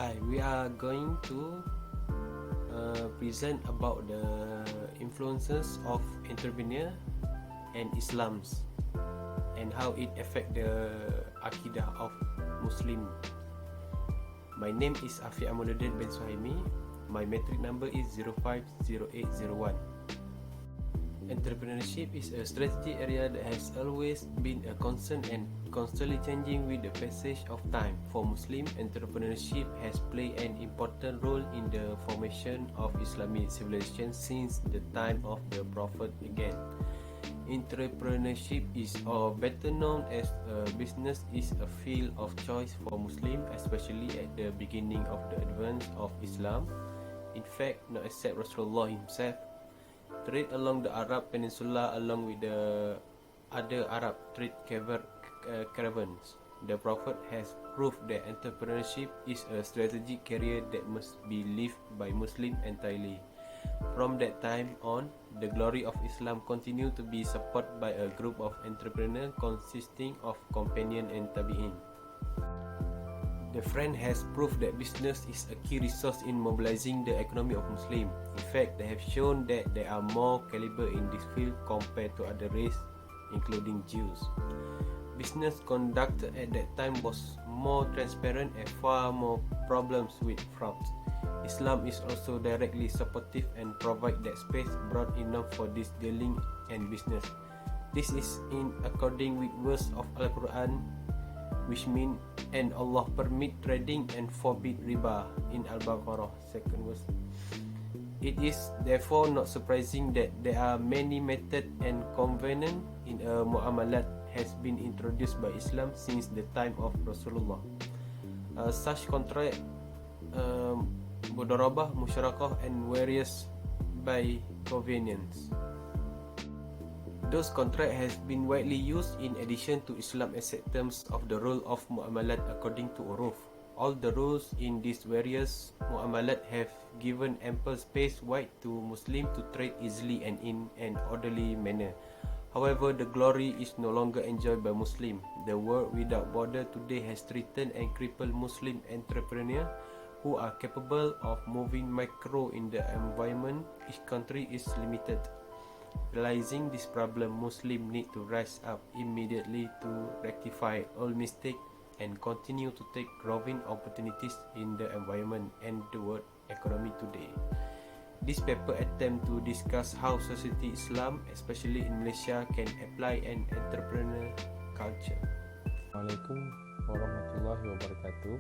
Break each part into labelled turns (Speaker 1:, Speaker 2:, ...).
Speaker 1: Hi, we are going to present about the influences of entrepreneur and Islam's and how it affect the Aqidah of Muslim. My name is Afi Amaluddin bin Suhaimi. My metric number is 050801. Entrepreneurship is a strategy area that has always been a concern and constantly changing with the passage of time. For Muslims, entrepreneurship has played an important role in the formation of Islamic civilization since the time of the Prophet again. Entrepreneurship is, or better known as business, is a field of choice for Muslims, especially at the beginning of the advance of Islam. In fact, not except Rasulullah himself, trade along the Arab Peninsula along with the other Arab trade caravans. The Prophet has proved that entrepreneurship is a strategic career that must be lived by Muslims entirely. From that time on, the glory of Islam continued to be supported by a group of entrepreneurs consisting of companions and tabi'in. The friend has proved that business is a key resource in mobilizing the economy of Muslims. In fact, they have shown that there are more caliber in this field compared to other races, including Jews. Business conducted at that time was more transparent and far more problems with frauds. Islam is also directly supportive and provide that space broad enough for this dealing and business. This is in according with verse of Al-Quran, which mean, and Allah permit trading and forbid riba in Al-Baqarah 2nd verse. It is therefore not surprising that there are many methods and convenient in a muamalat has been introduced by Islam since the time of Rasulullah. Such contract, mudarabah, musyarakah, and various by convenience. Those contracts has been widely used in addition to Islam acceptance of the rule of muamalat according to uruf. All the rules in these various muamalat have given ample space wide to Muslims to trade easily and in an orderly manner. However, the glory is no longer enjoyed by Muslims. The world without border today has threatened and crippled Muslim entrepreneurs who are capable of moving macro in the environment. Each country is limited. Realizing this problem, Muslims need to rise up immediately to rectify all mistakes and continue to take growing opportunities in the environment and the world economy today. This paper attempts to discuss how society Islam, especially in Malaysia, can apply an entrepreneur culture.
Speaker 2: Assalamualaikum warahmatullahi wabarakatuh.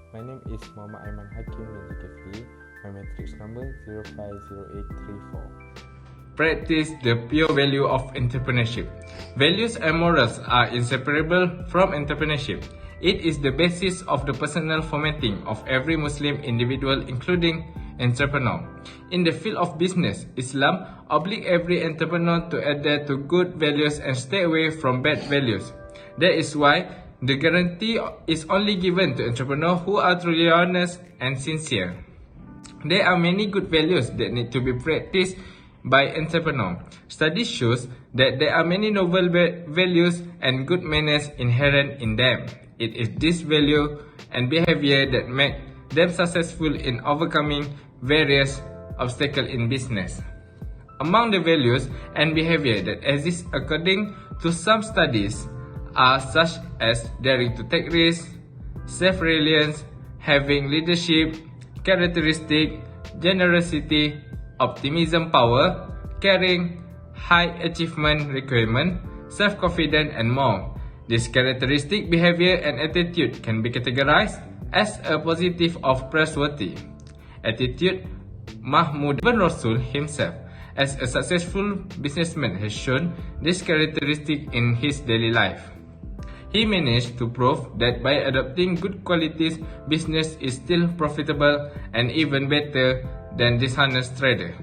Speaker 2: My name is Muhammad Aiman Hakim bin Zulkifli. My matrix number 050834.
Speaker 3: Practice the pure value of entrepreneurship. Values and morals are inseparable from entrepreneurship. It is the basis of the personal formatting of every Muslim individual, including entrepreneur. In the field of business, Islam obliges every entrepreneur to adhere to good values and stay away from bad values. That is why the guarantee is only given to entrepreneurs who are truly honest and sincere. There are many good values that need to be practiced by entrepreneurs. Studies shows that there are many noble values and good manners inherent in them. It is this value and behavior that make them successful in overcoming various obstacles in business. Among the values and behavior that exist according to some studies are such as daring to take risks, self-reliance, having leadership characteristic, generosity, optimism power, caring, high achievement requirement, self-confidence, and more. This characteristic behavior and attitude can be categorized as a positive of trustworthy attitude. Mahmud bin Rasul himself, as a successful businessman, has shown this characteristic in his daily life. He managed to prove that by adopting good qualities, business is still profitable and even better than dishonest trader.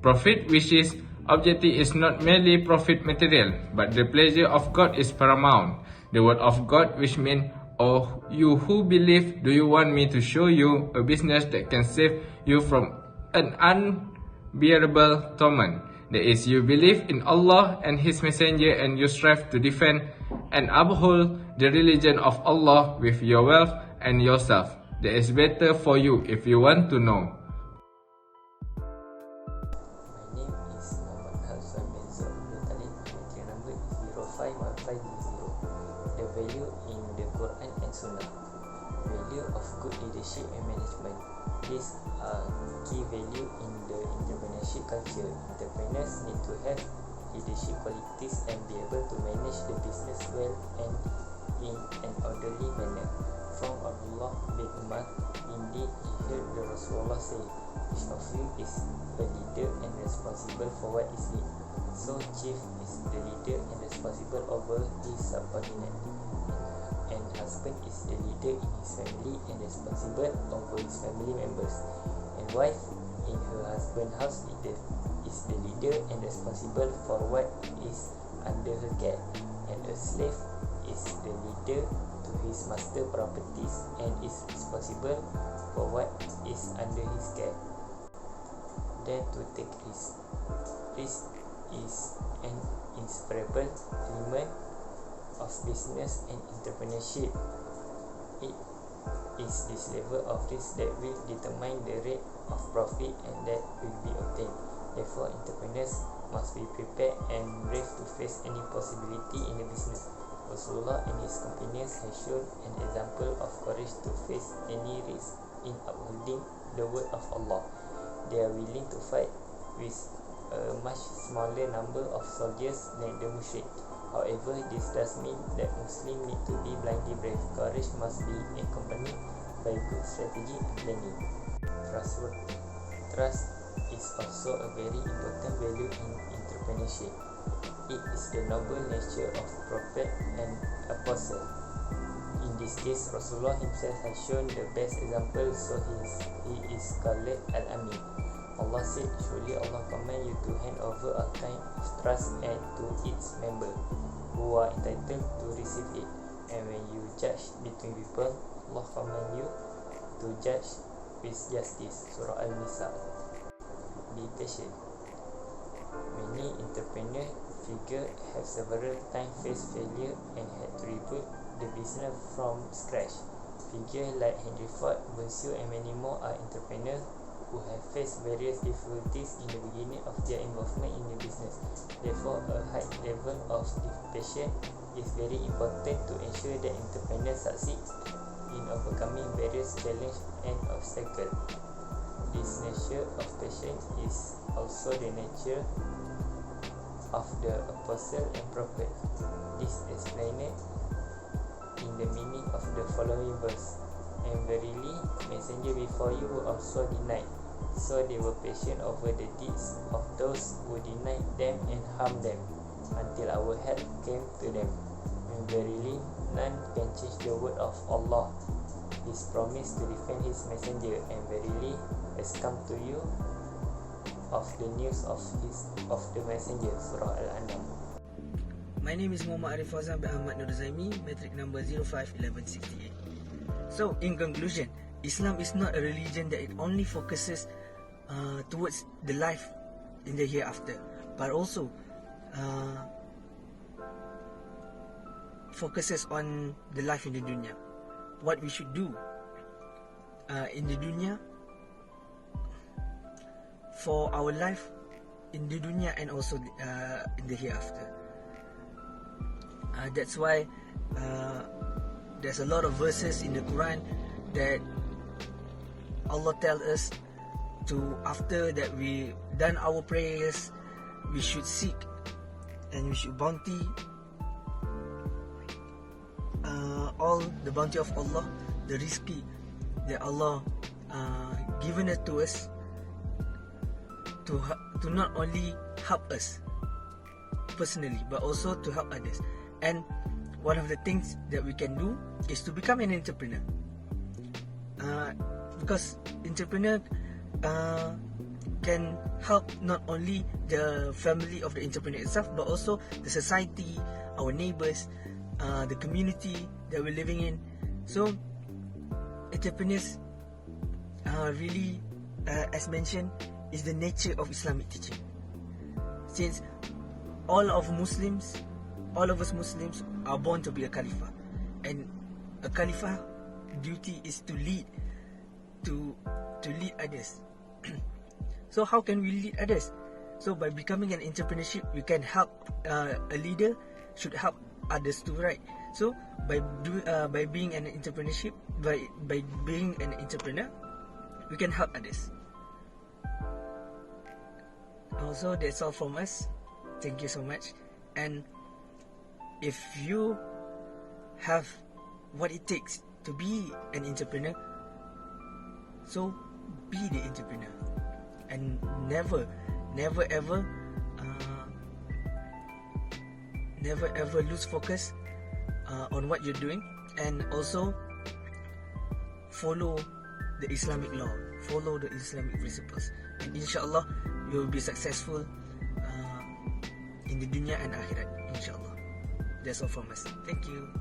Speaker 3: Profit, which is objective, is not merely profit material, but the pleasure of God is paramount. The word of God, which means, "Oh, you who believe, do you want me to show you a business that can save you from an unbearable torment? That is, you believe in Allah and His Messenger, and you strive to defend and uphold the religion of Allah with your wealth and yourself. That is better for you if you want to know.
Speaker 4: My name is Muhammad Hassan bin Talib. My number is 051500. The value in the Quran and Sunnah. Value of good leadership and management. These are key value in the entrepreneurship culture. Entrepreneurs need to have leadership qualities and be able to manage the business well and in an orderly manner. From Abdullah bin Umar, indeed he heard the Rasulullah say, each of you is a leader and responsible for what is lead. So chief is the leader and responsible over his subordinate, and husband is the leader in his family and responsible over his family members, and wife in her husband's house is the leader and responsible for what is under her care, and a slave is the leader to his master properties and is responsible for what is under his care. Dare to take risk. Risk is an inseparable element of business and entrepreneurship. It is this level of risk that will determine the rate of profit and that will be obtained. Therefore, entrepreneurs must be prepared and brave to face any possibility in the business. Rasulullah and his companions have shown an example of courage to face any risk in upholding the word of Allah. They are willing to fight with a much smaller number of soldiers than the mushrik. However, this does mean that Muslims need to be blindly brave. Courage must be accompanied by good strategy and planning. Trust is also a very important value in entrepreneurship. It is the noble nature of prophet and apostle. In this case, Rasulullah himself has shown the best example, so he is called Al-Amin. Allah said, surely Allah command you to hand over a kind of trust and to its member who are entitled to receive it. And when you judge between people, Allah command you to judge with justice. Surah Al-Nisa. Be patient. Many entrepreneur figures have several times faced failure and had to rebuild the business from scratch. Figures like Henry Ford, Bonsu and many more are entrepreneurs who have faced various difficulties in the beginning of their involvement in the business. Therefore, a high level of patience is very important to ensure that entrepreneurs succeed in overcoming various challenges and obstacles. This nature of patience is also the nature of the apostle and prophet. This is explained in the meaning of the following verse. And verily, messenger before you were also denied, so they were patient over the deeds of those who denied them and harmed them, until our help came to them. And verily, none can change the word of Allah, His promise to defend His messenger. And verily, has come to you of the news of the messenger. Surah Al-An'am.
Speaker 5: My name is Muhammad Arif Fazan bin Ahmad Nur Zaimi, metric number 051168. So, in conclusion, Islam is not a religion that it only focuses towards the life in the hereafter, but also focuses on the life in the dunya. What we should do in the dunya, for our life in the dunya and also in the hereafter. That's why there's a lot of verses in the Quran that Allah tells us to, after that we done our prayers, we should seek and we should bounty all the bounty of Allah, the rizki that Allah given it to us to not only help us personally but also to help others. And one of the things that we can do is to become an entrepreneur, because entrepreneur can help not only the family of the entrepreneur itself but also the society, our neighbors, the community that we're living in. So entrepreneurs really, as mentioned, is the nature of Islamic teaching. Since all of us Muslims are born to be a Khalifah, and a Khalifah duty is to lead to lead others. So how can we lead others? So by becoming an entrepreneurship, we can help. A leader should help others too, right? So by being an entrepreneurship, by being an entrepreneur, we can help others. Also, that's all from us. Thank you so much. And if you have what it takes to be an entrepreneur, so be the entrepreneur, and never ever lose focus on what you're doing, and also follow the Islamic law, follow the Islamic principles, and inshallah you will be successful in the dunya and akhirat, inshallah. That's all from us. Thank you.